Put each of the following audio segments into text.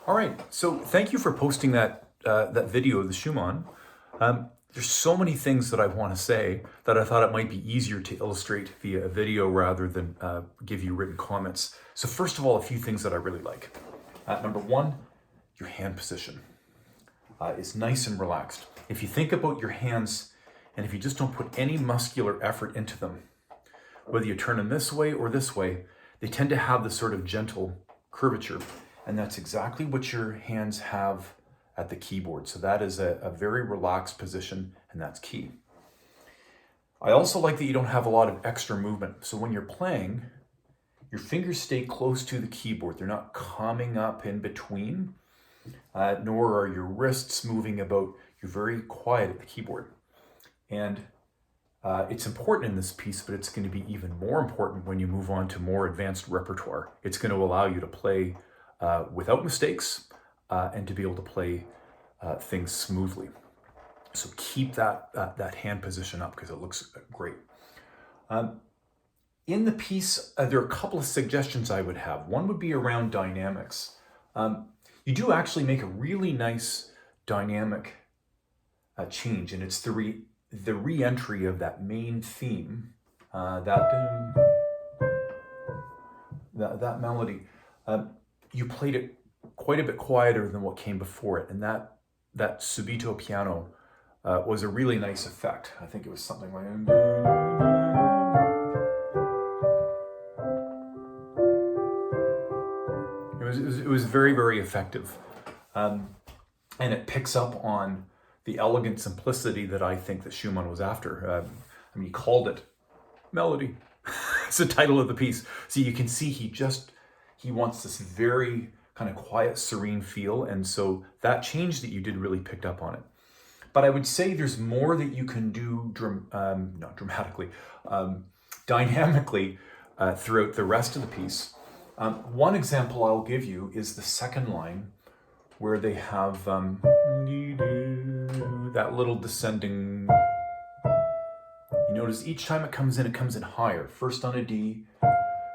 All right, so thank you for posting that video of the Schumann. There's so many things that I want to say that I thought it might be easier to illustrate via a video rather than give you written comments. So first of all, a few things that I really like. Number one, your hand position is nice and relaxed. If you think about your hands, and if you just don't put any muscular effort into them, whether you turn them this way or this way, they tend to have this sort of gentle curvature. And that's exactly what your hands have at the keyboard. So that is a very relaxed position, and that's key. I also like that you don't have a lot of extra movement. So when you're playing, your fingers stay close to the keyboard. They're not coming up in between, nor are your wrists moving about. You're very quiet at the keyboard. And it's important in this piece, but it's going to be even more important when you move on to more advanced repertoire. It's going to allow you to play without mistakes and to be able to play things smoothly. So keep that hand position up because it looks great. In the piece, there are a couple of suggestions I would have. One would be around dynamics. You do actually make a really nice dynamic change, and it's the re-entry of that main theme, that melody. You played it quite a bit quieter than what came before it, and that subito piano was a really nice effect. I think it was something like it was very, very effective, and it picks up on the elegant simplicity that I think that Schumann was after. He called it Melodie. It's the title of the piece. So you can see he wants this very kind of quiet, serene feel. And so that change that you did really picked up on it. But I would say there's more that you can do, not dramatically, dynamically throughout the rest of the piece. One example I'll give you is the second line where they have that little descending. You notice each time it comes in higher. First on a D,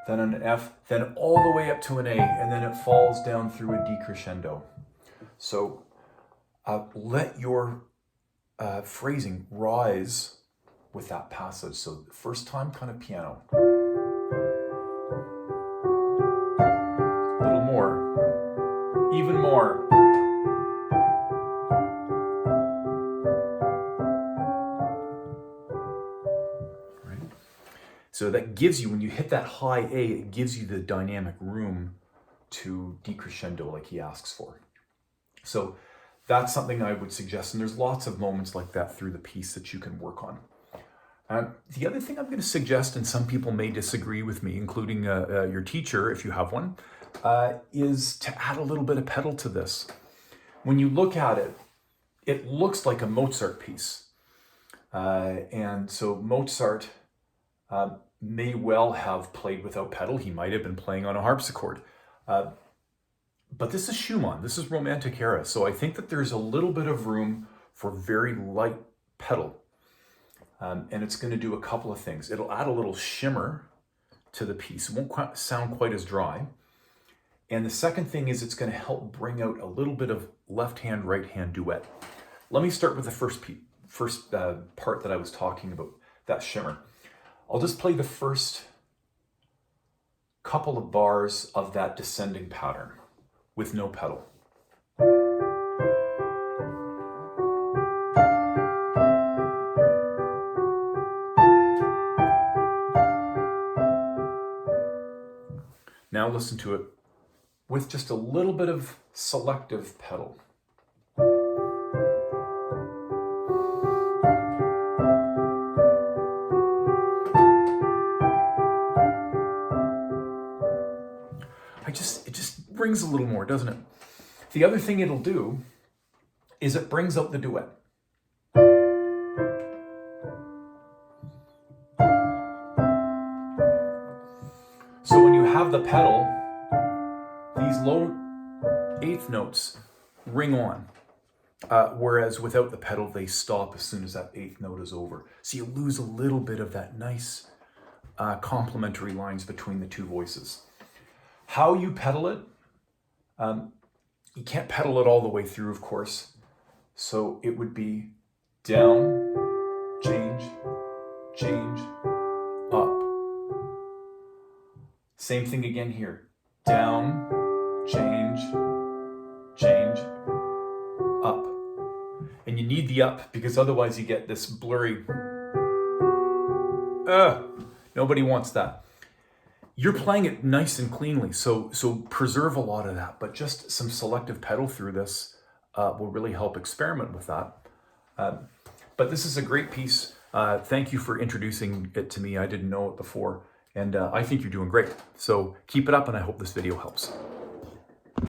then on an F, then all the way up to an A, and then it falls down through a decrescendo. So let your phrasing rise with that passage. So the first time, kind of piano. A little more, even more. So that gives you, when you hit that high A, it gives you the dynamic room to decrescendo like he asks for. So that's something I would suggest, and there's lots of moments like that through the piece that you can work on. The other thing I'm going to suggest, and some people may disagree with me, including your teacher, if you have one, is to add a little bit of pedal to this. When you look at it, it looks like a Mozart piece. And so Mozart may well have played without pedal. He might have been playing on a harpsichord. But this is Schumann. This is Romantic era. So I think that there's a little bit of room for very light pedal. And it's going to do a couple of things. It'll add a little shimmer to the piece. It won't sound quite as dry. And the second thing is it's going to help bring out a little bit of left-hand, right-hand duet. Let me start with the first part that I was talking about, that shimmer. I'll just play the first couple of bars of that descending pattern with no pedal. Now listen to it with just a little bit of selective pedal. It just brings a little more, doesn't it? The other thing it'll do is it brings out the duet. So when you have the pedal, these low eighth notes ring on, whereas without the pedal, they stop as soon as that eighth note is over. So you lose a little bit of that nice complementary lines between the two voices. How you pedal it, You can't pedal it all the way through, of course. So it would be down, change, change, up. Same thing again here. Down, change, change, up. And you need the up because otherwise you get this blurry. Nobody wants that. You're playing it nice and cleanly, so preserve a lot of that, but just some selective pedal through this will really help experiment with that. But this is a great piece. Thank you for introducing it to me. I didn't know it before, and I think you're doing great. So keep it up, and I hope this video helps.